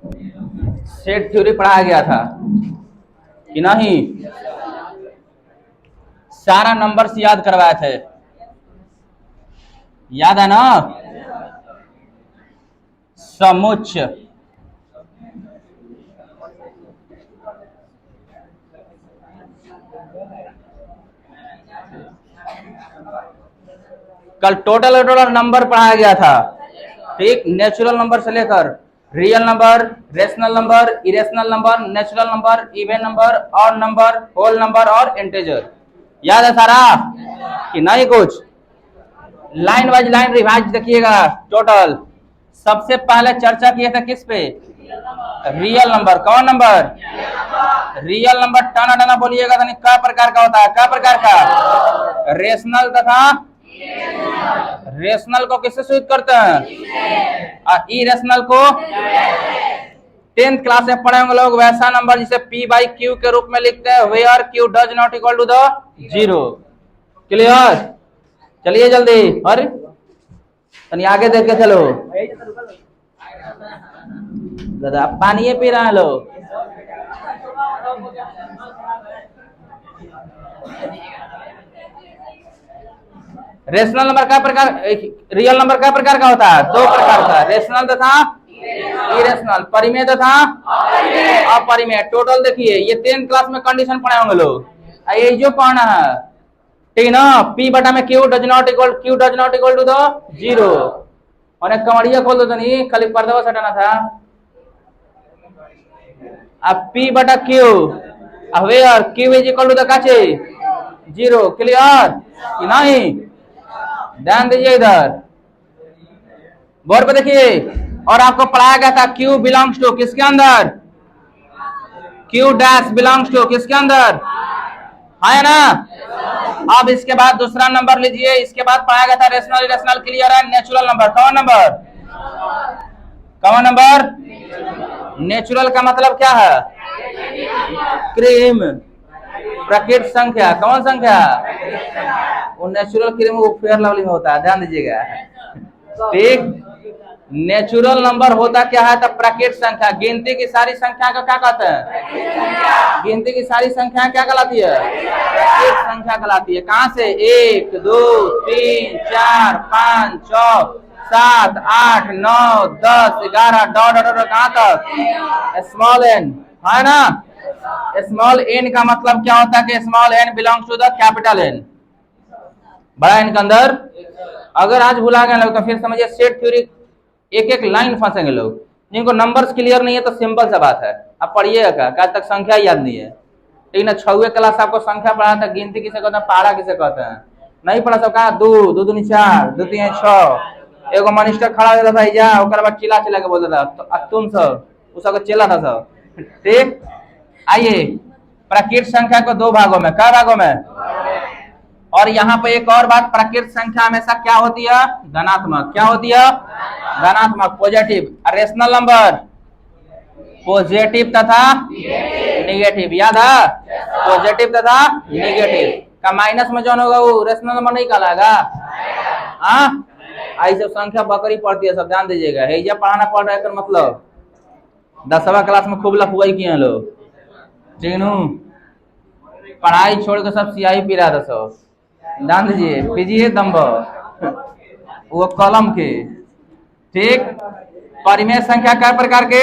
Set theory पढ़ाया गया था कि नहीं? सारा नंबर्स याद करवाए थे, याद है ना? समुच्चय, कल टोटल नंबर पढ़ाया गया था, ठीक? नेचुरल नंबर से लेकर real number, rational number, irrational number, natural number, even number, odd number, whole number और इंटीजर। याद है सारा कि नहीं? कुछ लाइन वाइज लाइन रिवाइज देखिएगा। टोटल सबसे पहले चर्चा किए थे किस पे? Real number. कौन नंबर? Real number. टाना टाना बोलिएगा तो क्या प्रकार का होता है? क्या प्रकार का? रेशनल तथा रेशनल को किससे सूचित करते हैं? और इरेशनल को 10th क्लास में पढ़े होंगे लोग वैसा नंबर जिसे P बाई Q के रूप में लिखते हैं, where Q does not equal to the 0। Clear? चलिए जल्दी, अरे तनी आगे देख के चलो। दादा पानी पी रहे हैं लोग। रेशनल नंबर का प्रकार, रियल नंबर का प्रकार का होता है? 2 प्रकार का, रेशनल तथा इरेशनल, परिमेय तथा अपरिमेय। टोटल देखिए, ये 10th क्लास में कंडीशन पढ़े होंगे लोग, ये जो पढ़ना है, ठीक ना? P बटा में Q does not equal to the 0। और एक कमरिया खोल दो तो नहीं, खाली पर्दा हटाना था। अब P बटा Q where Q is equal to the काचे 0। क्लियर कि नहीं? ध्यान दीजिए इधर बोर्ड पे देखिए। और आपको पढ़ाया गया था Q बिलोंग्स टू किसके अंदर? Q डैश बिलोंग्स टू किसके अंदर? है ना? अब इसके बाद दूसरा नंबर लीजिए। इसके बाद पढ़ाया गया था रेशनल इरेशनल। क्लियर है? Natural number. कौन नंबर? कौन नंबर? नेचुरल का मतलब क्या है? क्रीम, प्रकृत संख्या। कौन संख्या? वो नेचुरल क्रीम वो फेयर लवली में होता है, ध्यान दीजिएगा, ठीक? नेचुरल नंबर होता क्या है? तब प्रकृत संख्या। गिनती की सारी संख्या को क्या कहते हैं? गिनती की सारी संख्या क्या कहलाती है? प्रकृत संख्या कहलाती है। कहां से? 1 2 3 4 5 6 7 8 9 10 11 डॉट डॉट कहां तक? स्मॉल एन, है ना? स्मॉल एन का मतलब क्या होता है कि small N belongs to the capital N. बड़ा एन के अंदर अगर आज भुला गए लोग तो फिर समझिए सेट थ्योरी एक एक लाइन फंसेंगे लोग। जिनको नंबर्स क्लियर नहीं है तो सिंपल सा बात है, अब पढ़िएगा क्या तक संख्या याद नहीं है, ठीक ना? 6वीं क्लास आपको संख्या पढ़ा था, गिनती किसे कहते हैं, पारा किसे कहते हैं, नहीं पढ़ा सब? कहा 2 2 दूनी 4 2 3 6। एगो मनिस्टर खड़ा होता था जा, ओकर बाद चिल्ला चिल्ला के बोलता था तो तुम सब उसका चिल्ला था सब, ठीक? आइए, प्रकृत संख्या को 2 भागों में, क्या भागों में? और यहाँ पे एक और बात, प्रकृत संख्या हमेशा क्या होती है? धनात्मक। क्या होती है? धनात्मक, पॉजिटिव। रेशनल नंबर पॉजिटिव तथा नेगेटिव। याद है? पॉजिटिव तथा नेगेटिव का माइनस में जो होगा वो रेशनल नंबर नहीं कहलाएगा। हाँ, ऐसे संख्या बकरी पड़ती है, सब ध्यान दीजिएगा। हेजा पढ़ाना पड़ रहा है मतलब 10वीं क्लास में खूब लफुआई किए हैं लोग, ठीक नू? पढ़ाई छोड़ के सब सियाही पी रहा था सब, ध्यान दीजिए, पीजिए दम्ब वो कलम के, ठीक? परिमेय संख्या क्या प्रकार के?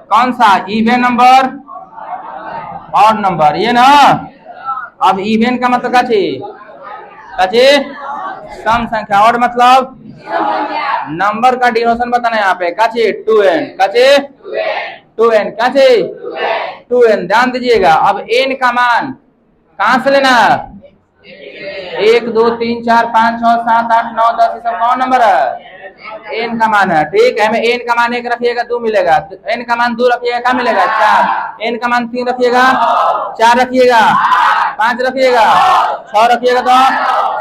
कौन सा? इवन नंबर, ऑड नंबर, ये ना? अब इवन का मतलब क्या? सम संख्या। ऑड मतलब नंबर का डिनोशन बताना यहाँ पे, क्या? 2n। क्या? 2n। क्या? 2n। ध्यान दीजिएगा। अब n का मान कहां से लेना? 1 2 3 4 5 6 7 8 9 10 ये सब कौन नंबर है? n का मान है, ठीक है? हमें n का मान 1 रखिएगा 2 मिलेगा, n का मान 2 रखिएगा क्या मिलेगा? 4। n का मान 3 रखिएगा, 4 रखिएगा, 5 रखिएगा, 6 रखिएगा तो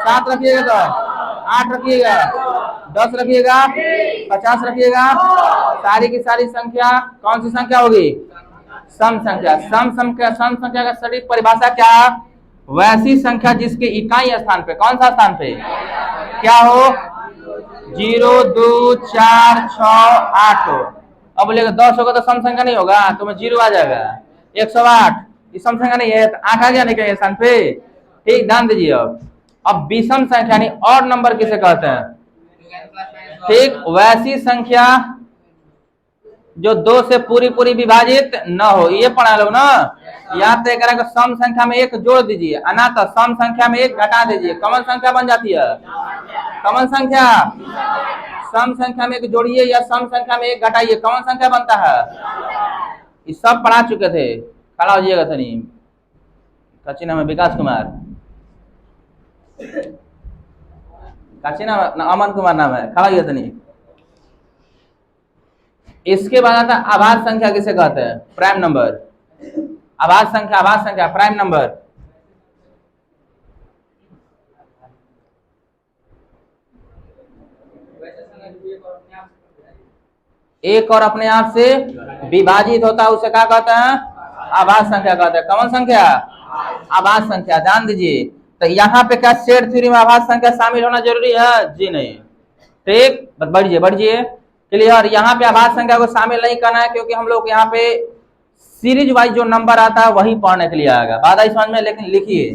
7 रखिएगा तो 8 रखिएगा, 10 रखिएगा, 50 रखिएगा। सारी की सारी संख्या कौन सी संख्या होगी? सम संख्या। सम संख्या का सटीक परिभाषा क्या? वैसी संख्या जिसके इकाई स्थान पे, कौन सा स्थान पे क्या हो? 0 2 4 6 8 हो, अब बोलेगा 10 होगा तो सम संख्या नहीं होगा, तो में 0 आ जाएगा। 108 ये सम संख्या नहीं है, 8 आ गया नहीं कहीं स्थान पे। ठीक, ध्यान दीजिए। अब विषम संख्या नहीं और नंबर किसे कहते हैं? ठीक, वैसी संख्या जो 2 से पूरी पूरी विभाजित न हो, ये पढ़ा लो ना। या तो एक सम संख्या में 1 जोड़ दीजिए, अनाथ सम संख्या में 1 घटा दीजिए, कमन संख्या बन जाती है। कमन संख्या, सम संख्या में 1 जोड़िए या सम संख्या में 1 घटाइए, कमन संख्या बनता है। ये सब पढ़ा चुके थे, खड़ा होइएगा था नहीं। कच्ची नाम है विकास कुमार, कच्ची नाम अमन कुमार नाम है, खड़ा होइएगा था नहीं। इसके बाद आता है आभाज्य संख्या किसे कहते हैं? Prime number. आभाज्य संख्या, आभाज्य संख्या प्राइम नंबर। एक और अपने आप से विभाजित होता है, उसे क्या कहते हैं? आभाज्य संख्या कहते हैं। कौन संख्या? आभाज्य संख्या। ध्यान दीजिए, तो यहाँ पे क्या सेट थ्योरी में आभाज्य संख्या शामिल होना जरूरी है? जी नहीं। ठीक, बढ़िए बढ़िए, क्लियर। यहाँ पे आभाज्य संख्या को शामिल नहीं करना है, क्योंकि हम लोग यहाँ पे सीरीज वाइज जो नंबर आता है वही पढ़ने के लिए आएगा, बात आई समझ में। लेकिन लिखिए,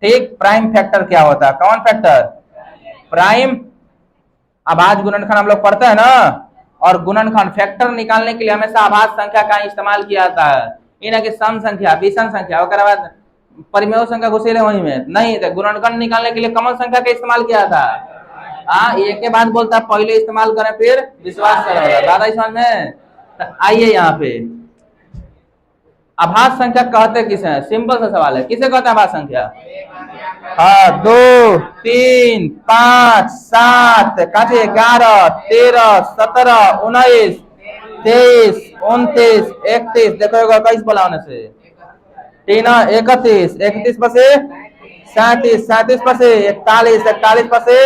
ठीक, प्राइम फैक्टर क्या होता है? कौन फैक्टर? प्राइम। अभाज्य गुणनखंड हम लोग पढ़ते हैं ना, और गुणनखंड फैक्टर निकालने के लिए हमेशा आभाज्य संख्या का इस्तेमाल किया जाता है। इन की सम संख्या, विषम संख्या, उसके बाद परिमेय संख्या घुसेले वहीं में नहीं, तो गुणनखंड निकालने के लिए कमन संख्या का इस्तेमाल किया था। एक के बाद बोलता है पहले इस्तेमाल करें फिर विश्वास करें, दादा समझ में। आइए यहाँ पे आभाज्य संख्या कहते किसे हैं? सिंपल सा सवाल है, किसे कहते हैं आभाज्य संख्या? हाँ, 2, 3, 5, 7, 11, 13, 17, 19, 23, 29, 31, देखो 21 बोला होने से 3, 31, 31 पर से 37, 37 पर से 41, 41 पर से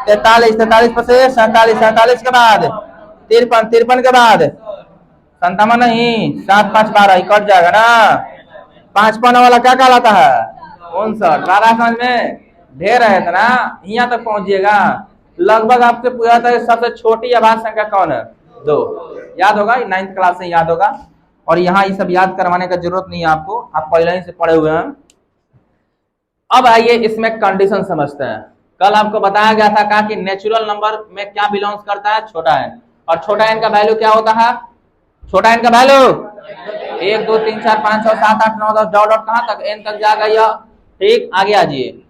43, 43 पर से 47, 47 के बाद 53, 53 के बाद 57 नहीं, 7, 5, 12 कट जाएगा ना। 55 वाला क्या कहलाता है? 59। बारह समझ में ढेर है इतना, यहाँ तक पहुंचिएगा। लगभग आपसे पूछा था सबसे छोटी आभाज्य संख्या कौन है? 2। याद होगा, 9th क्लास से याद होगा, और यहाँ ये सब याद करवाने का जरूरत नहीं है आपको, आप पहले ही से पढ़े हुए हैं। अब आइए इसमें कंडीशन समझते हैं। कल आपको बताया गया था, कहा कि नेचुरल नंबर में क्या बिलोंग्स करता है? छोटा एन। और छोटा एन का वैल्यू क्या होता है? छोटा एन का वैल्यू 1, 2, 3, 4, 5, 6, 7, 8, 9, 10 डॉट कहां तक? एन तक जाएगा यह। ठीक, आगे आ जाइए,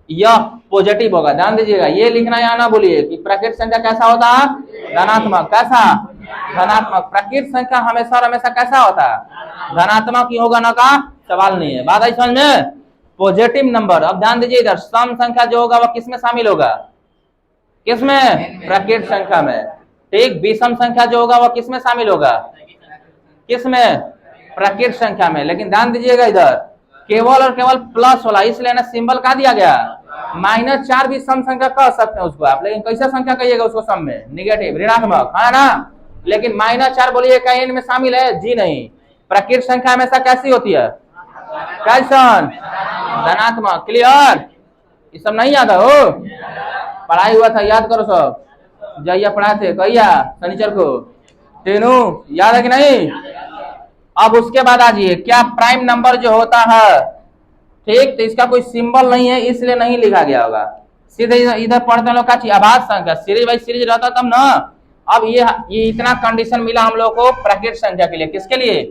यह पॉजिटिव होगा। ध्यान दीजिएगा, ये लिखना यहाँ ना भूलिए कि प्राकृत संख्या कैसा होता है? धनात्मक। कैसा? धनात्मक। प्राकृत संख्या हमेशा और हमेशा कैसा होता है? धनात्मक ही होगा ना, का सवाल नहीं है। बात आई समझ में? Positive number. अब ध्यान दीजिए, इधर सम संख्या जो होगा वह किसमें शामिल होगा? किसमें? प्राकृत संख्या में। ठीक, विषम संख्या जो होगा वह किसमें शामिल होगा? किसमें? प्राकृत संख्या में। लेकिन ध्यान दीजिएगा, इधर केवल और केवल प्लस वाला, इसलिए ना सिंबल का दिया गया। -4 भी सम संख्या कह सकते हैं उसको आप, लेकिन कैसा संख्या कहिएगा उसको? सम में, निगेटिव, ऋणात्मक, है ना। लेकिन -4 बोलिए क्या एन में शामिल है? जी नहीं। प्राकृत संख्या हमेशा कैसी होती है? कैसन? धनात्मक। क्लियर? ये सब नहीं याद है? हो पढ़ाई हुआ था, याद करो सब। जाइए पढ़ाए थे कहिया शनिचर को, तेनू याद है कि नहीं? अब उसके बाद आ जाइए, क्या प्राइम नंबर जो होता है, ठीक, तो इसका कोई सिंबल नहीं है, इसलिए नहीं लिखा गया होगा। सीधे इधर पढ़ते लोग का आभाज्य संख्या, सीरीज बाई सीरीज रहता तब ना। अब ये इतना कंडीशन मिला हम लोग को प्राकृत संख्या के लिए। किसके लिए?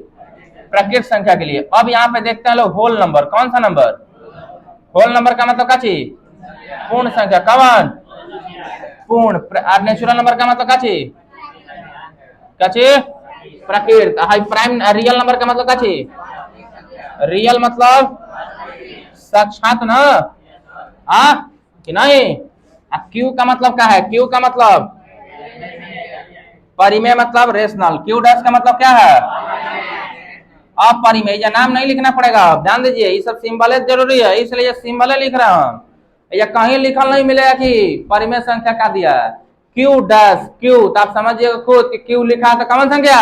प्राकृत संख्या के लिए। अब यहाँ पे देखते हैं लोग होल नंबर। कौन सा नंबर? होल नंबर का मतलब क्या चीज? पूर्ण संख्या। कौन? पूर्ण। नेचुरल नंबर का मतलब क्या चीज? प्राकृत। हाई प्राइम रियल नंबर का मतलब क्या चीज? रियल मतलब साक्षात ना, कि नहीं? क्यू का मतलब क्या है? क्यू का मतलब परिमेय, मतलब रेशनल। क्यू डैश का मतलब क्या है? अपरिमेय। या नाम नहीं लिखना पड़ेगा, ध्यान दीजिए, ये सब सिंबल जरूरी है, इसलिए ये सिंबल लिख रहे हैं। या कहीं लिखल नहीं मिलेगा कि परिमेय संख्या का दिया है। क्यू डैश क्यू, तो आप समझिएगा खुद कि क्यू लिखा है तो कौन संख्या?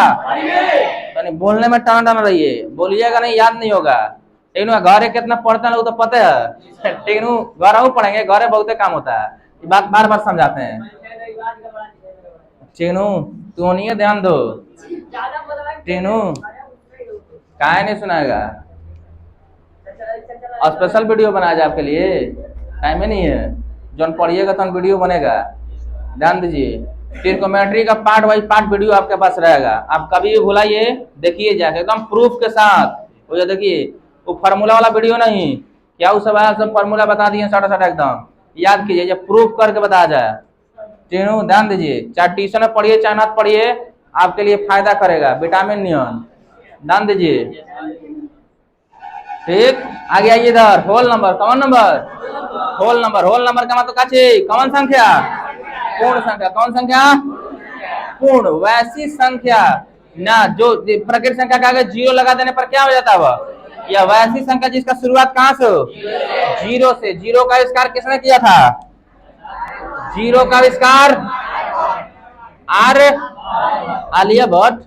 तो बोलने में टन टन रहिए, बोलिएगा नहीं, याद नहीं होगा। टेनू घरे कितना पढ़ते हैं तो पता है, टेनू घर पढ़ेंगे, घरे बहुत काम होता है, ये बात बार बार समझाते हैं। चेनू तू नहीं ध्यान दो, टीनू काहे नहीं सुनाएगा? और स्पेशल वीडियो बनाया जाए आपके लिए, टाइम ही नहीं है। जौन पढ़िएगा तो वीडियो बनेगा, ध्यान दीजिए। ट्रिग्नोमेट्री का पार्ट वाइज पार्ट वीडियो आपके पास रहेगा, आप कभी भी भुलाइए, देखिए जाके एकदम प्रूफ के साथ। वो देखिए वो फार्मूला वाला वीडियो नहीं, क्या वो सब सब फार्मूला बता दिए सटा सटा एकदम याद कीजिए, जब प्रूफ करके बताया जाए। तीनों ध्यान दीजिए, चाहे ट्यूशन में पढ़िए चाहे ना पढ़िए, आपके लिए फायदा करेगा, विटामिन नियन, ध्यान दीजिए। ठीक, आगे आइए इधर। होल नंबर, कौन नंबर? Whole number. होल नंबर का मतलब काचे कौन संख्या? पूर्ण संख्या। कौन संख्या? पूर्ण। वैसी संख्या ना जो प्रकृत संख्या का आगे जीरो लगा देने पर क्या हो जाता है वह, या वैसी संख्या जिसका शुरुआत कहाँ से हो? जीरो से। जीरो का आविष्कार किसने किया था? जीरो का आविष्कार आलिया भट्ट।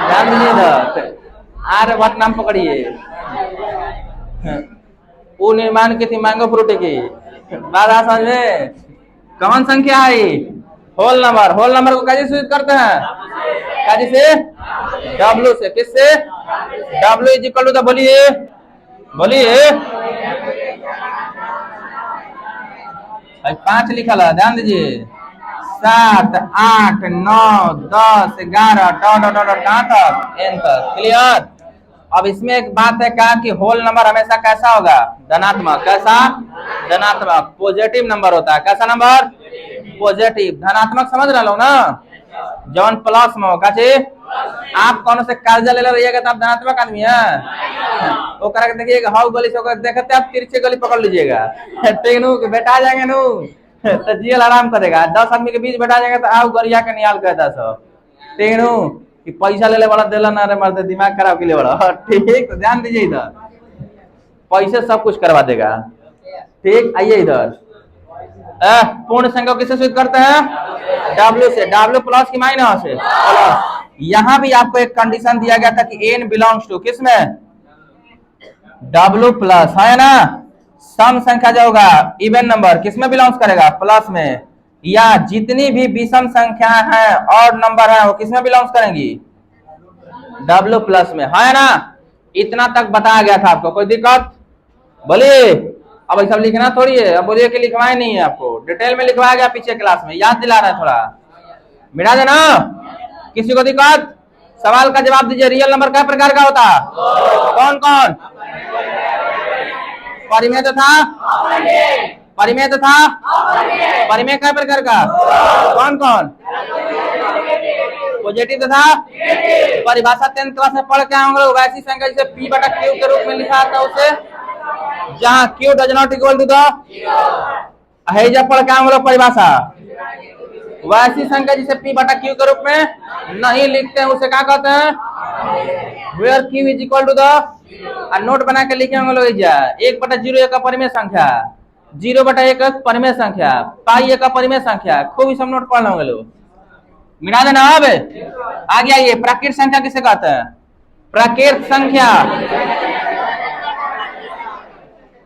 ध्यान दीजिए, आर्यभट्ट नाम पकड़िए। वो निर्माण की थी मैंगो फ्रूट की। बात आ समझ में? कौन संख्या है? Whole number. होल नंबर को कैसे सूचित करते हैं? कैसे से? डब्ल्यू से। किससे? W is equal to the, बोलिए बोलिए, 5 लिखा ला, ध्यान दीजिए। 7 8 9 10 11 डॉट कहाँ तक? n तक। क्लियर? अब इसमें एक बात है क्या कि होल नंबर हमेशा कैसा होगा? धनात्मक। कैसा? धनात्मक। पॉजिटिव नंबर होता है। कैसा नंबर? पॉजिटिव। धनात्मक समझ रहे लोग ना? जौन प्लस में होगा चे, आप कौन से कर्जा ले रहिएगा तो आप धनात्मक आदमी है। वो करके देखिएगा, हाउ गली से देखते आप तिरछे गली पकड़ लीजिएगा, तेनू बेटा जाएंगे नू तो जीएल आराम करेगा। 10 आदमी के बीच बैठा जाएगा तो आओ गरिया के निहाल कहता सब तेनू कि पैसा ले ले बड़ा दिला ना रे मरते, दिमाग खराब के लिए बड़ा। ठीक, तो ध्यान दीजिए इधर, पैसे सब कुछ करवा देगा। ठीक, आइए इधर। पूर्ण संख्या किससे सूचित करते हैं? डब्ल्यू से। डब्ल्यू प्लस की माइनस से प्लस। यहाँ भी आपको एक कंडीशन दिया गया था कि एन बिलोंग्स टू किसमें? डब्ल्यू प्लस, है ना? सम संख्या जो होगा इवन नंबर किसमें बिलोंग्स करेगा? प्लस में। या जितनी भी विषम संख्या है और नंबर है वो किसमें बिलोंग्स करेंगी? डब्ल्यू प्लस में, है ना? इतना तक बताया गया था आपको, कोई दिक्कत? बोलिए। अब सब लिखना थोड़ी है, अब बोलिए कि लिखवाए नहीं है, आपको डिटेल में लिखवाया गया पीछे क्लास में, याद दिला रहा है थोड़ा, मिटा देना। किसी को दिक्कत? सवाल का जवाब दीजिए। रियल नंबर क्या प्रकार का होता? कौन कौन? परिमेय था, परिमेय था, परिमेय क्या प्रकार का? कौन कौन? पॉजिटिव था। परिभाषा 10th क्लास में पढ़ के आऊंगा। वैसी संख्या जिसे पी बटा क्यू के रूप में लिखा आता है उसे, जहां Q does not equal to the, जब पढ़ के आऊंगा परिभाषा। वैसी संख्या जिसे पी बटा क्यू के रूप में नहीं लिखते हैं उसे क्या कहते हैं? Where Q is equal to the, note बना के लिखे होंगे लोग, 1/0 एक परिमेय संख्या, 0/1 परिमेय संख्या, पाई एक परिमेय संख्या। खूब सब नोट पढ़ होंगे लोग, मिटा देना। अब आगे आइए, प्राकृत संख्या किसे कहते हैं? प्राकृत संख्या,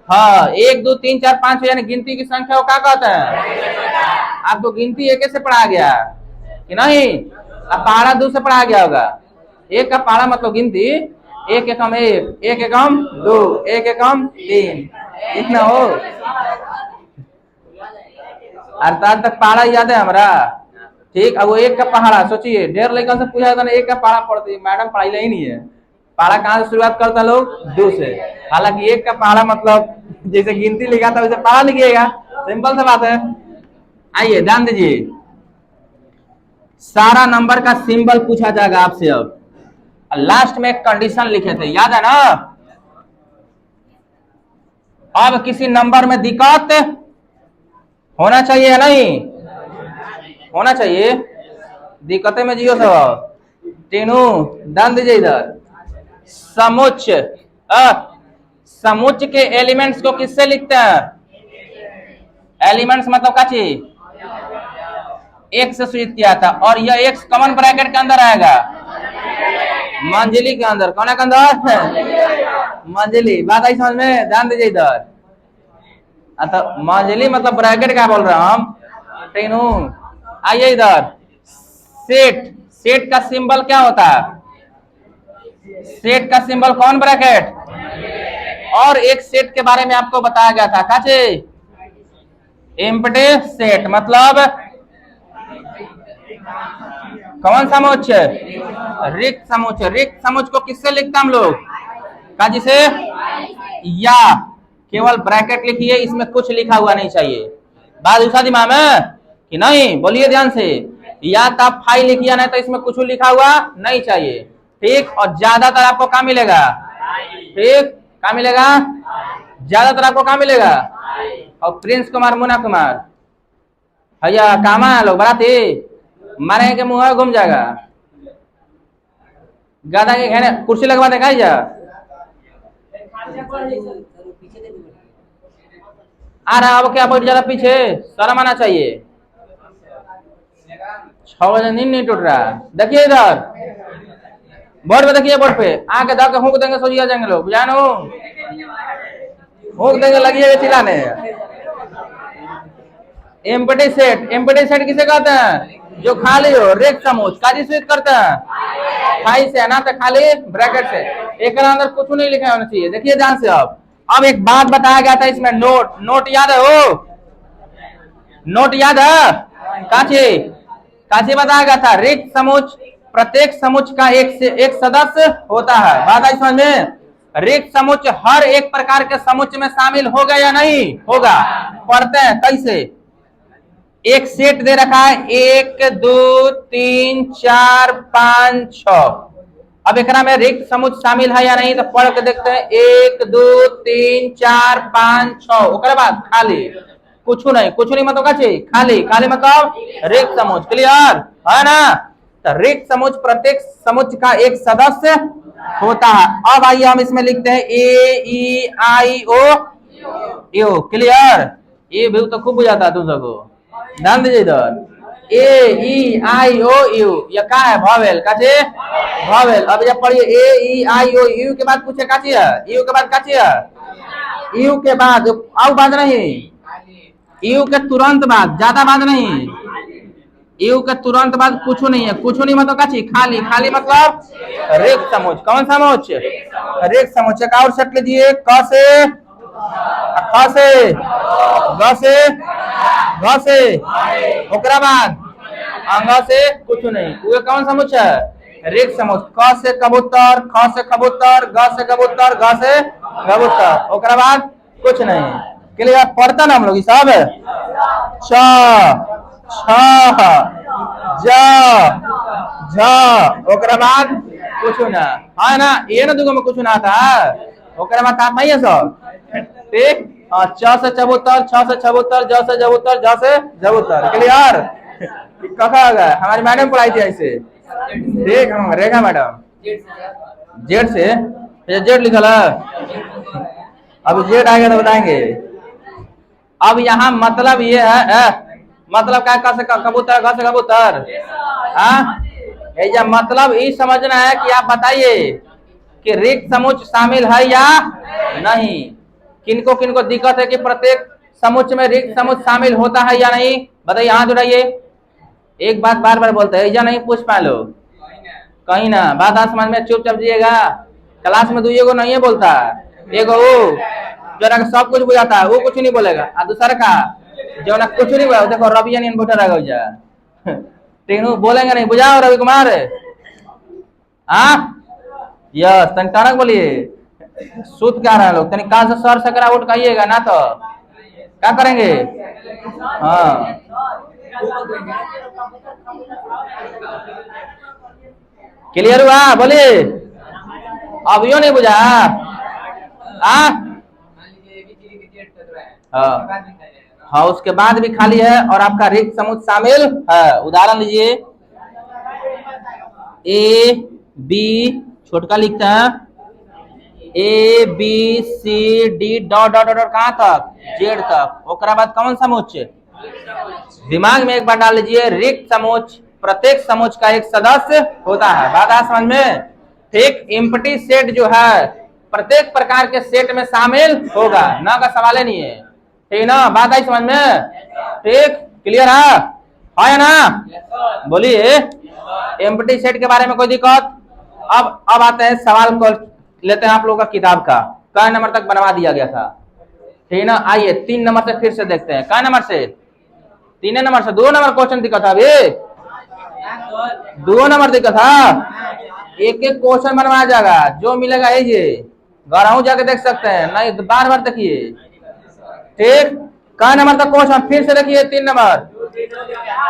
हाँ, 1 2 3 4 5 यानी गिनती की संख्या को क्या कहते हैं? आपको गिनती एक से पढ़ा गया कि नहीं? अब पहाड़ा 2 से पढ़ा गया होगा। एक का पहाड़ा मतलब गिनती, 1 एकम 1, 1 एकम 2, 1 एकम 3, इतना हो। अर्थात तक पहाड़ा याद है हमारा। ठीक, अब वो 1 का पहाड़ा सोचिए, ढेर लड़का से पूछा जाता ना 1 का पहाड़ा पढ़ती, मैडम पढ़ाई ही नहीं है। पहाड़ा कहाँ से शुरुआत करता लोग? 2 से। हालांकि 1 का पहाड़ा मतलब जैसे गिनती लिखा था वैसे पहाड़ा लिखिएगा, सिंपल सा बात है। आइए ध्यान दीजिए, सारा नंबर का सिंबल पूछा जाएगा आपसे। अब लास्ट में एक कंडीशन लिखे थे, याद है ना? अब किसी नंबर में दिक्कत होना चाहिए या नहीं होना चाहिए? दिक्कतें में जियो सब। तीनों ध्यान दीजिए इधर। समुच्च, समुच्च के एलिमेंट्स को किससे लिखते हैं? एलिमेंट्स मतलब क्या चीज? एक से सूचित किया था, और यह एक कॉमन ब्रैकेट के अंदर आएगा, मंजिली के अंदर। कौन के अंदर? मंजिली। बात आई समझ में? ध्यान दीजिए इधर। अच्छा, मंजिली मतलब ब्रैकेट क्या बोल रहे हैं हम? तीनों आइए इधर। सेट, सेट का सिंबल क्या होता है? सेट का सिंबल कौन ब्रैकेट। और एक सेट के बारे में आपको बताया गया था काचे, एम्प्टी सेट मतलब कौन समुच्च, रिक्त समुच्च। रिक्त समुच्च को किससे लिखते हम लोग, काजी से, या केवल ब्रैकेट लिखिए, इसमें कुछ लिखा हुआ नहीं चाहिए। बात दूसरा दिमाग में कि नहीं, बोलिए ध्यान से, या तब फाइल लिखिए, नहीं तो इसमें कुछ लिखा हुआ नहीं चाहिए, ठीक। और ज्यादातर आपको क्या मिलेगा, ठीक, क्या मिलेगा, ज्यादातर आपको क्या मिलेगा। और प्रिंस कुमार, मुन्ना कुमार, भैया कामा लोग बराती मारे के मुंह घूम जाएगा, गादा के घेने कुर्सी लगवा देगा जा, आ रहा अब क्या, बहुत ज्यादा पीछे, शर्म आना चाहिए। 6 बजे नींद नहीं टूट रहा, देखिए इधर बोर्ड पे, देखिए बोर्ड पे, आके धक्के हुक देंगे, सो जिया जाएंगे लोग, जानो हुक देंगे, लगिए चिल्लाने। एम्प्टी सेट, एम्प्टी सेट किसे कहते हैं, जो खाली हो, रिक्त समुच्च, काजी स्वीट करते हैं फाइल से, ना तो खाली ब्रैकेट से, एक अंदर कुछ नहीं लिखा होना चाहिए। देखिए ध्यान से, अब एक बात बताया गया था इसमें, नोट, नोट याद है हो, नोट याद है, काची काची बताया गया था, रिक्त समुच्च प्रत्येक समुच्च का एक सदस्य होता है। बात आई समझ में, रिक्त समुच्च हर एक प्रकार के समुच्च में शामिल होगा या नहीं होगा, पढ़ते हैं कैसे। एक सेट दे रखा है 1 2 3 4 5 6, अब एकरा में रिक्त समुच्च शामिल है या नहीं, तो पढ़ के देखते हैं, 1 2 3 4 5 6, ओकरे बाद खाली, कुछ नहीं मतलब काची, खाली, खाली मतलब रिक्त समुच्च, क्लियर है ना। तो रिक्त समुच्च प्रत्येक समुच्च का एक सदस्य होता है। अब आइए हम इसमें लिखते हैं ए ई आई ओ यू, क्लियर। ये भी तो खूब बुझाता है तुम सबको, ध्यान दीजिए इधर, ए ई आई ओ यू, ये क्या है, वॉवेल, काचे वॉवेल। अब जब पढ़िए ए ई आई ओ यू के बाद पूछे काची है, यू के बाद काची है, यू के बाद और बात नहीं, यू के तुरंत बाद, ज्यादा बात नहीं, यू के तुरंत बाद कुछ नहीं है, कुछ नहीं मतलब काची, खाली, खाली मतलब रिक्त समुच्च, कौन समुच्च, रिक्त समुच्च। एक और सेट लीजिए, क से, ख से, ग से, घ से, ओकरा बाद अंग से कुछ नहीं, वो कौन समुच्च है, रिक्त समुच्च। क से कबूतर, ख से कबूतर, ग से कबूतर, घ से कबूतर, ओकरा बाद कुछ नहीं, क्लियर। पढ़ता ना हम लोग सब, छ छ ज झ, ओकरा बाद कुछ ना है ना, ये ना दुगो में कुछ ना था, ओकरा बाद था नहीं है सब, ठीक। च से चबूतर, छ से चबूतर, ज से जबूतर, झ से जबूतर, क्लियर। कहा गया, हमारी मैडम पढ़ाई थी ऐसे, ठीक, हम रेखा मैडम, जेड से, जेड लिखल है, अब जेड आएगा तो बताएंगे। अब यहाँ मतलब ये है, मतलब क्या, क से कबूतर, घ से कबूतर, मतलब ये समझना है कि आप बताइए कि रिक्त समुच्च शामिल है या नहीं। किनको किनको दिक्कत है कि प्रत्येक समुच्च में रिक्त समुच्च शामिल होता है या नहीं, बताइए, हाथ उठाइए। एक बात बार बार बोलते हैं, या नहीं पूछ पाए लोग, कहीं ना बात समझ में, चुपचाप जिएगा। क्लास में दुइये को नहीं है बोलता, एगो वो जो ना सब कुछ बुझाता है वो कुछ नहीं बोलेगा, और दूसरा का जो ना कुछ नहीं बोला, देखो रवि यानी बैठा रहेगा, तीनों बोलेंगे नहीं, बुझाओ रवि कुमार, यस, तन टनक बोलिए, सूत क्या रहा है लोग, तनी कान से सर सकरा उठ कहिएगा ना, तो क्या करेंगे, हाँ क्लियर हुआ, बोलिए। अब यो नहीं बुझा, हाँ उसके बाद भी खाली है और आपका रिक्त समुच्च शामिल है। उदाहरण लीजिए, ए बी, छोटका लिखता है, A B C D dot dot dot कहाँ तक, जेड तक, ओकरा बाद कौन समुच्च, दिमाग में एक बार डाल लीजिए, रिक्त समुच्च प्रत्येक समुच्च का एक सदस्य होता है। बात आ समझ में, ठीक। एम्प्टी सेट जो है प्रत्येक प्रकार के सेट में शामिल होगा, ना का सवाल नहीं है, ठीक ना, बात आई समझ में, ठीक, क्लियर है ना, बोलिए। एम्प्टी सेट के बारे में कोई दिक्कत, अब आते हैं सवाल को लेते हैं आप लोगों का किताब का, क नंबर तक बनवा दिया गया था, ठीक है ना। आइए 3 नंबर से फिर से देखते हैं, क नंबर से 3 नंबर से 2 नंबर क्वेश्चन दिखा था, अभी 2 नंबर दिखा था। एक एक क्वेश्चन बनवाया जाएगा, जो मिलेगा ये गराऊ जाके देख सकते हैं, नहीं तो बार बार देखिए, ठीक। क नंबर तक क्वेश्चन फिर से देखिए। 3 नंबर,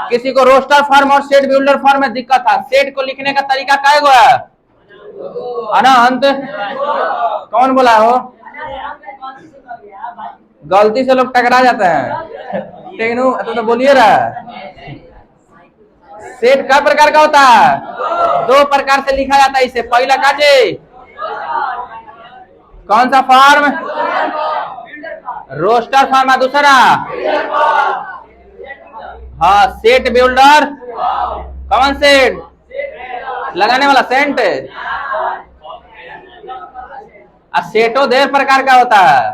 किसी को रोस्टर फॉर्म और सेट बिल्डर फॉर्म में दिक्कत था, सेट को लिखने का तरीका क्या है अनंत, कौन बोला हो? गलती से लोग टकरा जाते हैं, टेनू तो बोलिए रहा। सेट क्या प्रकार का होता है? 2 प्रकार से लिखा जाता है इसे। पहला काजे, कौन सा फॉर्म? रोस्टर फॉर्म है। दूसरा हाँ सेट बिल्डर, कौन सेट? लगाने वाला सेंट। सेटो 2 प्रकार का होता है,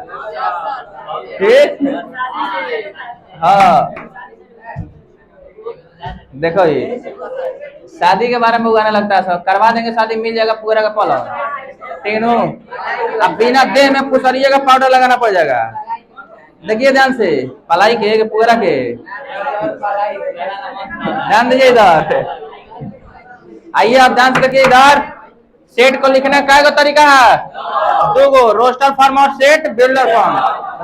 ठीक। हाँ देखो ये शादी के बारे में उगाने लगता है, सब करवा देंगे शादी, मिल जाएगा पूरा का पलंग, तीनों। अब बिना देह में फुसरिए का पाउडर लगाना पड़ जाएगा। देखिए ध्यान से, पलाई के पूरा के ध्यान दीजिए इधर। आइए आप ध्यान से देखिए इधर। सेट को लिखने का तरीका है 2 गो, रोस्टर फॉर्म और set builder form.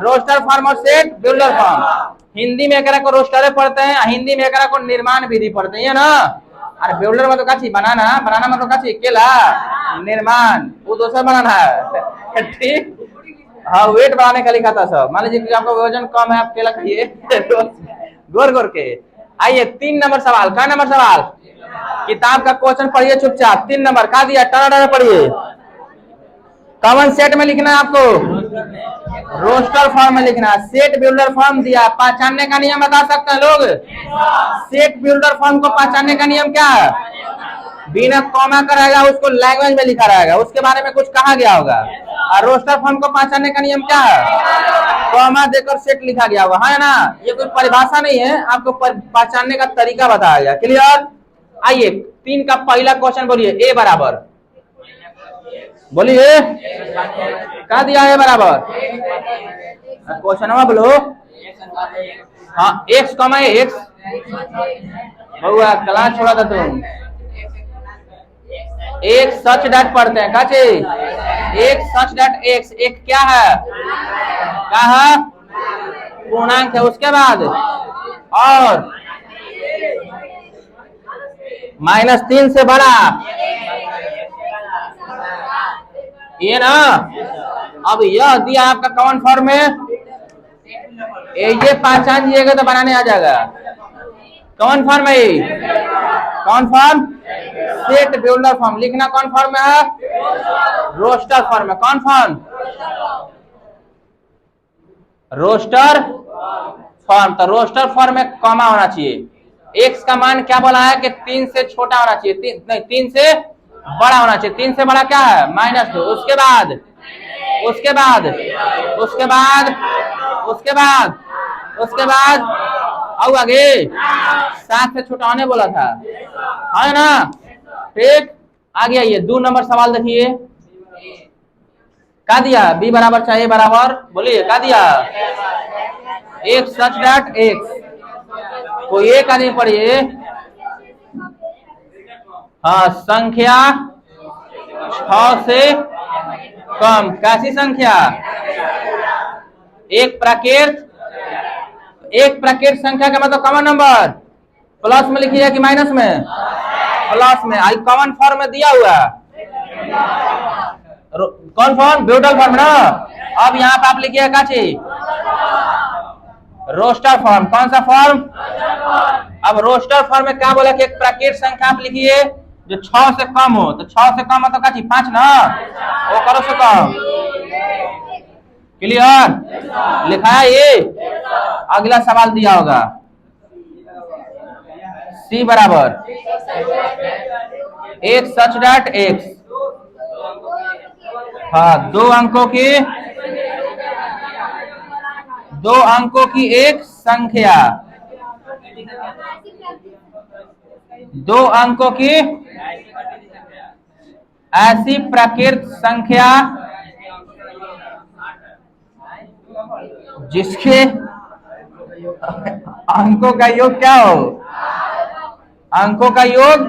Roster form और सेट बिल्डर फॉर्म हिंदी में एकरा को रोस्टर पढ़ते हैं, हिंदी में एकरा को निर्माण विधि पढ़ते हैं ना। अरे बिल्डर में तो काची बनाना, बनाना में तो काची केला, निर्माण वो दूसरा बनाना है, ठीक। हाँ वेट बढ़ाने का लिखा था सब। मान लीजिए कि आपका वजन कम है, आप केला खाइए गोर गोर के। आइए 3 नंबर सवाल, क्या नंबर सवाल? किताब का क्वेश्चन पढ़िए चुपचाप। 3 नंबर का दिया, टना पढ़िए। कॉमन सेट में लिखना है आपको, रोस्टर फॉर्म में लिखना है। सेट बिल्डर फॉर्म दिया, पहचानने का नियम बता सकते हैं लोग? सेट बिल्डर फॉर्म को पहचानने का नियम क्या है? बिना कॉमा का रहेगा, उसको लैंग्वेज में लिखा रहेगा, उसके बारे में कुछ कहा गया होगा। और रोस्टर फॉर्म को पहचानने का नियम क्या है? कॉमा देकर सेट लिखा गया होगा, है ना। ये कोई परिभाषा नहीं है, आपको पहचानने का तरीका बताया गया। क्लियर? आइए 3 का पहला क्वेश्चन बोलिए, ए बराबर, बोलिए क्या दिया है बराबर? क्वेश्चन बोलो। हाँ एक्स कमा एक्स, क्लास छोड़ा था तुम। एक सच डैट पढ़ते हैं, काचे एक सच डैट एक्स, एक क्या है? क्या है? पूर्णांक है। उसके बाद और -3 से बड़ा, ये ना। अब यह दिया आपका कौन फॉर्म है, ये पहचान दिएगा तो बनाने आ जाएगा। कौन फॉर्म है? कौन फॉर्म? Set builder form. लिखना कौन फॉर्म में है? रोस्टर फॉर्म में। कौन फॉर्म? Roster form. तो रोस्टर फॉर्म में कॉमा होना चाहिए। एक्स का मान क्या बोला है कि 3 से छोटा होना चाहिए, नहीं 3 से बड़ा होना चाहिए। 3 से बड़ा क्या है? -2। उसके बाद उसके बाद उसके बाद उसके बाद उसके बाद आओ आगे 7 से छोटा होने बोला था, है ना, ठीक। आगे आइए 2 नंबर सवाल देखिए। क्या दिया? बी बराबर चाहिए बराबर, बोलिए क्या दिया? एक सच डैट एक्स, कोई एक आदमी पढ़िए। हाँ संख्या 6 से कम, कैसी संख्या? एक प्राकृत संख्या का मतलब कॉमन नंबर। प्लस में लिखिए कि माइनस में? प्लस में। आई कॉमन फॉर्म में दिया हुआ, कौन फॉर्म? ब्यूटल फॉर्म ना। अब यहाँ पे आप लिखिए क्या चीज? Roster form. कौन सा फॉर्म? अब रोस्टर फॉर्म में क्या बोला कि एक प्राकृत संख्या आप लिखिए जो 6 से कम हो। तो 6 से कम मतलब क्या चीज? 5 ना, वो करो से कम। क्लियर? लिखा है ये। अगला सवाल दिया होगा सी बराबर एक सच डैट एक्स। हाँ 2 अंकों की एक संख्या, 2 अंकों की। ऐसी प्रकृत संख्या जिसके अंकों का योग क्या हो? अंकों का योग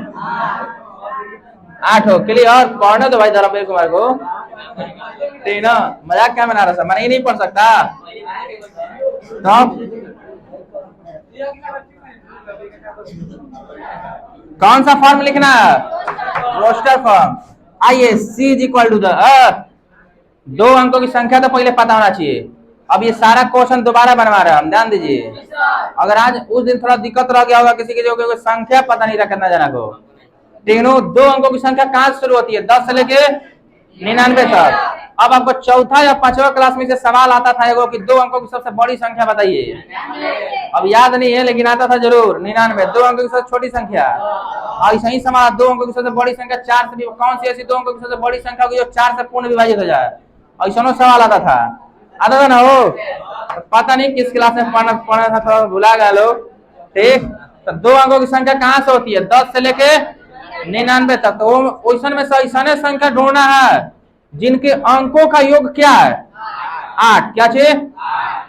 8 हो। क्लियर? पढ़ने दो भाई धर्मवीर कुमार को। ठीक ना? मजाक क्या बना रहा था? मैंने ये नहीं पढ़ सकता तो कौन सा फॉर्म लिखना है? Roster form. आइए, C is equal to the 2 अंकों की संख्या तो पहले पता होना चाहिए। अब ये सारा क्वेश्चन दोबारा बनवा रहे हैं हम, ध्यान दीजिए। अगर आज उस दिन थोड़ा दिक्कत रह गया होगा किसी की, जो संख्या पता नहीं रखना जाना को, तीनों 2 अंकों की संख्या कहां से शुरू होती है? 10 से लेके 99 तक। अब आपको चौथा या 5वां क्लास में से सवाल आता था एगो कि 2 अंकों की सबसे बड़ी संख्या बताइए। अब याद नहीं है लेकिन आता था जरूर 99। 2 अंकों की सबसे छोटी संख्या, और ऐसा ही सवाल 2 अंकों की सबसे बड़ी संख्या 4 से भी, कौन सी ऐसी 2 अंकों की सबसे बड़ी संख्या होगी जो 4 से पूर्ण विभाजित हो जाए? ऐसा सवाल आता था ना हो। तो पता नहीं किस क्लास में पढ़ा था, तो भुला गया लोग। ठीक, तो 2 अंकों की संख्या कहां से होती है? 10 से लेके 99 तक। तो वैसन में से ऐसा संख्या ढूंढना है जिनके अंकों का योग क्या है? 8। क्या चाहिए?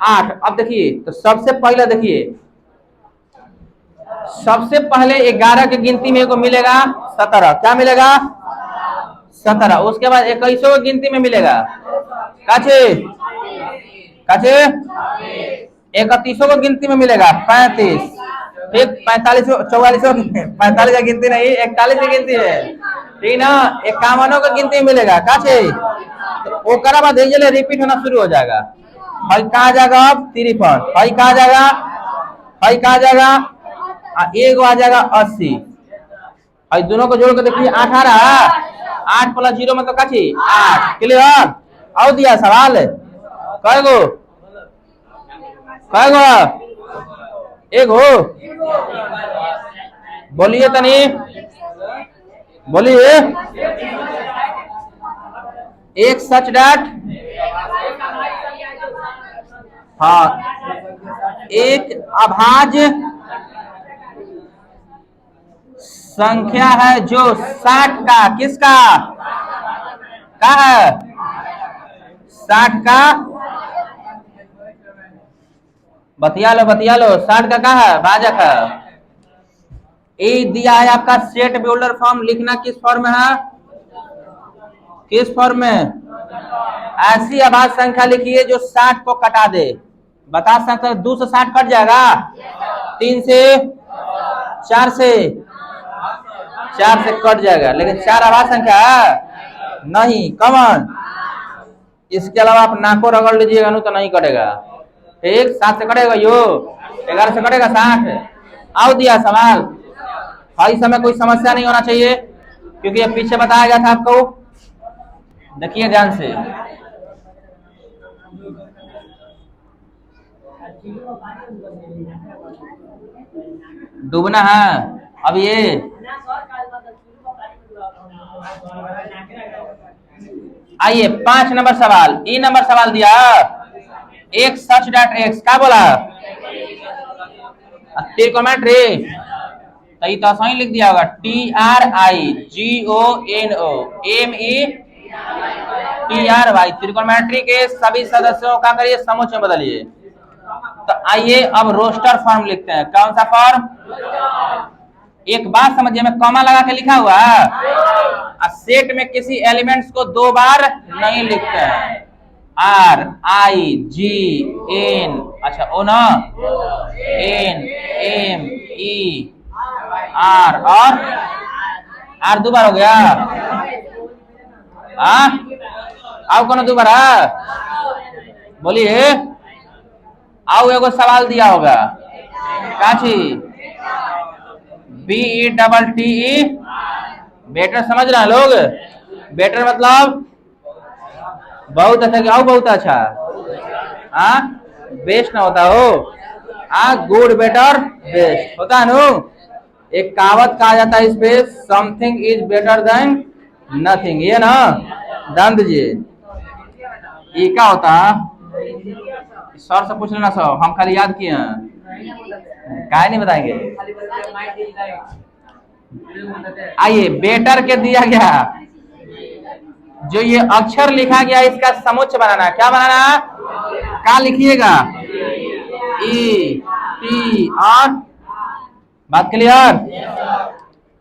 8। अब देखिए, तो सबसे पहले देखिए, सबसे पहले 11 की गिनती में को मिलेगा 17। क्या मिलेगा? 17। उसके बाद 21 की गिनती में मिलेगा काचे 31 को गिनती में मिलेगा 35। ठीक, 45 44 45 का गिनती नहीं, 41 की गिनती है। ठीक ना? 51 का गिनती में मिलेगा काचे। तो ओकरा बाद रिपीट होना शुरू हो जाएगा। भाई कहा जाएगा? अब 53। भाई कहा जाएगा? भाई कहा जाएगा? एक आ जाएगा 80। और दोनों को जोड़ के देखिए 8 आ रहा है। 8 प्लस 0 मतलब काची 8। क्लियर? और दिया सवाल कएगो? एक हो। बोलिए तनी, बोलिए। एक सच डैट, हाँ, एक अभाज्य संख्या है जो 60 का, किसका का है? 60 का, बतिया लो 60 का है? भाजक है। ए दिया है आपका सेट बिल्डर फॉर्म। लिखना किस फॉर्म में है? किस फॉर्म में? ऐसी अभाज्य संख्या लिखिए जो 60 को कटा दे। बता सकते 2 से 60 कट जाएगा? 3 से 4 से 4 से कट जाएगा, लेकिन 4 अभाज्य संख्या है नहीं। कॉमन। इसके अलावा आप नाको रगड़ लीजिएगा तो नहीं कटेगा। ठीक, 7 से कटेगा यो, 11 से कटेगा 60। आओ दिया सवाल। भाई समय कोई समस्या नहीं होना चाहिए क्योंकि ये पीछे बताया गया था आपको। देखिए ध्यान से, डूबना है। अब ये आइए 5 नंबर सवाल। ई नंबर सवाल दिया एक सच डॉट एक्स। क्या बोला? त्रिकोणमिति। तो सही लिख दिया होगा TRIGONOMETRY। त्रिकोणमिति के सभी सदस्यों का करिए समुच्चय में बदलिए। तो आइए अब रोस्टर फॉर्म लिखते हैं। कौन सा फॉर्म? एक बात समझिए, मैं कॉमा लगा के लिखा हुआ है। सेट में किसी एलिमेंट्स को 2 बार नहीं लिखते हैं। RIGN, अच्छा ओ ना, NMER और R 2 बार हो गया। आओ कौन 2 बार है? बोलिए। आओ एगो सवाल दिया होगा काची BETTE। बेटर समझ रहे हैं लोग? बेटर मतलब बहुत अच्छा। क्या बहुत अच्छा? बेस्ट ना होता हो? गुड, बेटर, बेस्ट होता है नो। एक कहावत कहा जाता है इस पे, something is better than nothing. ये ना ध्यान दीजिए। ये क्या होता है? सर से पूछ लेना सब, हम खाली याद किए हैं। काहे नहीं बताएंगे? आइए बेटर के दिया गया जो ये अक्षर लिखा गया इसका समुच्चय बनाना है। क्या बनाना है? क्या लिखिएगा? E T R. बात क्लियर?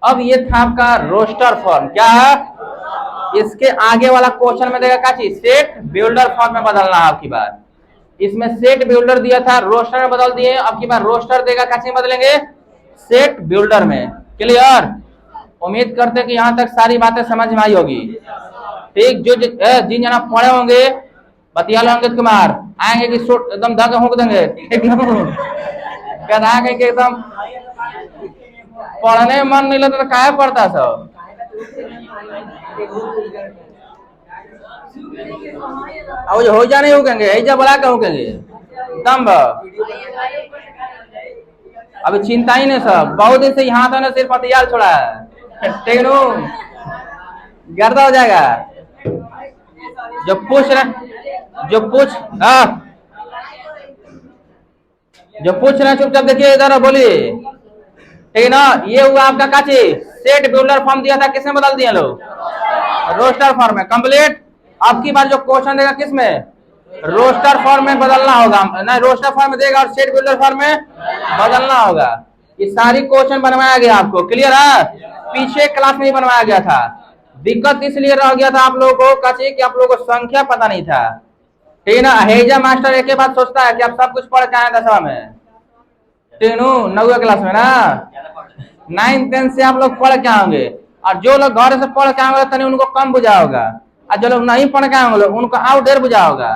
अब ये था आपका रोस्टर फॉर्म। क्या है? इसके आगे वाला क्वेश्चन में देगा क्या चीज? सेट बिल्डर फॉर्म में बदलना है आपकी बार। इसमें सेट बिल्डर दिया था, रोस्टर में बदल दिए। अब की बार रोस्टर देगा, क्या चीज बदलेंगे? सेट बिल्डर में। क्लियर? उम्मीद करते हैं कि यहां तक सारी बातें समझ में आई होगी। ठीक, जो जिन जना पढ़े होंगे बतियाल अंकित कुमार आएंगे कि एकदम धक होक देंगे आएंगे कि एकदम पढ़ने में मन नहीं लगता तो काहे पढ़ता सब। अब हो जा नहीं होंगे ऐजा बोला के होंगे दम अभी चिंता ही नहीं सब। बहुत दिन से यहाँ तो सिर्फ बतियाल छोड़ा है। टेनो गर्दा हो जाएगा। जो पूछ रहे चुपचाप देखिए इधर बोलिए। ठीक है ना? ये हुआ आपका काची सेट बिल्डर फॉर्म दिया था, किसमें बदल दिया लोग? रोस्टर फॉर्म में। कंप्लीट। आपकी बार जो क्वेश्चन देगा किसमें? रोस्टर फॉर्म में बदलना होगा। नहीं, रोस्टर फॉर्म में देगा और सेट बिल्डर फॉर्म में बदलना होगा। ये सारी क्वेश्चन बनवाया गया आपको। क्लियर है? पीछे क्लास में ही बनवाया गया था। दिक्कत इसलिए रह गया था आप लोगों को काची कि आप लोगों को संख्या पता नहीं था। ठीक है ना? हेजा मास्टर एक ही बात सोचता है कि आप सब कुछ पढ़ के आए 10वां में। ठीक है? 9वीं क्लास में ना 9 10 से आप लोग पढ़ के आएंगे। और जो लोग घर से पढ़ के आएंगे तनी उनको कम बुझा होगा, और जो लोग नहीं पढ़ के आएंगे उनको और ढेर बुझा होगा।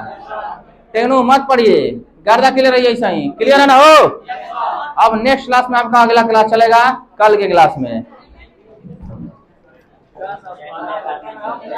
तेनू मत पढ़िए, गर्दा क्लियर रहिए। ऐसा ही क्लियर है ना? हो अब नेक्स्ट क्लास में आपका अगला क्लास चलेगा कल के क्लास में।